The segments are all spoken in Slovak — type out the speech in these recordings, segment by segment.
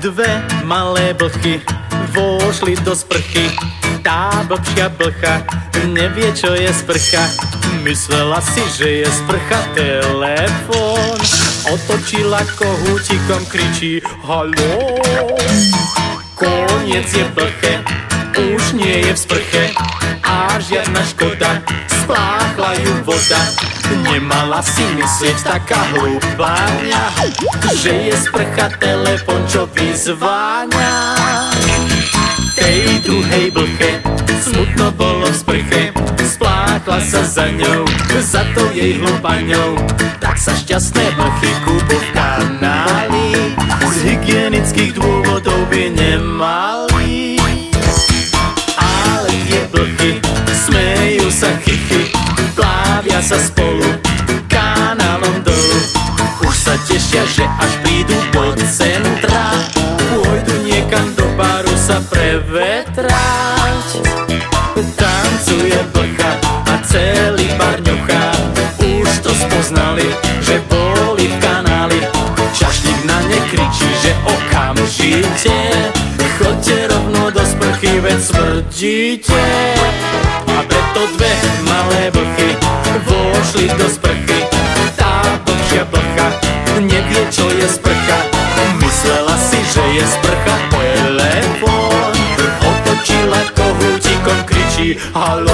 Dve malé blchy vošli do sprchy. Tá blbšia blcha nevie, čo je sprcha. Myslela si, že je sprcha telefón. Otočila kohútikom, kričí haló. Koniec je blche, už nie je v sprche. A žiadna škoda, spláchla ju voda. Nemala si myslieť taká hlúpáňa, že je sprcha telefón, čo vyzváňa. Tej druhej blche smutno bolo v sprche. Spláchla sa za ňou, za tou jej hlúpaňou. Tak sa šťastné blchy kúpu v kanáli. Z hygienických dôvodov by nemali. Ale tie blchy smejú sa chichy, plávia sa spolu kanálom dolu. Už sa tešia, že až prídu do centra, pôjdu niekam do baru sa prevetrať. Tancuje blcha a celý bar ňuchá. Už to spoznali, že boli v kanáli. Čašník na ne kričí, že okamžite chodte rovno do sprchy, veď smrdíte. A preto dve malé blchy vošli do sprchy. Tá blbšia blcha nevie, čo je sprcha. Myslela si, že je sprcha telefón. Otočila kohútikom, kričí haló.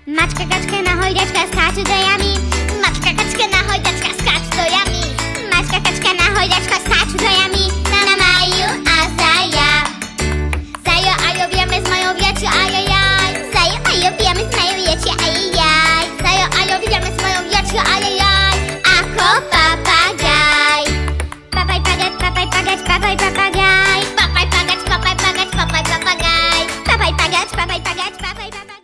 Mačka, kačka, nahojďačka, skáču do jamy. Mačka, kačka, nahojďačka, skáču do jamy. Mačka, kačka, nahojďačka.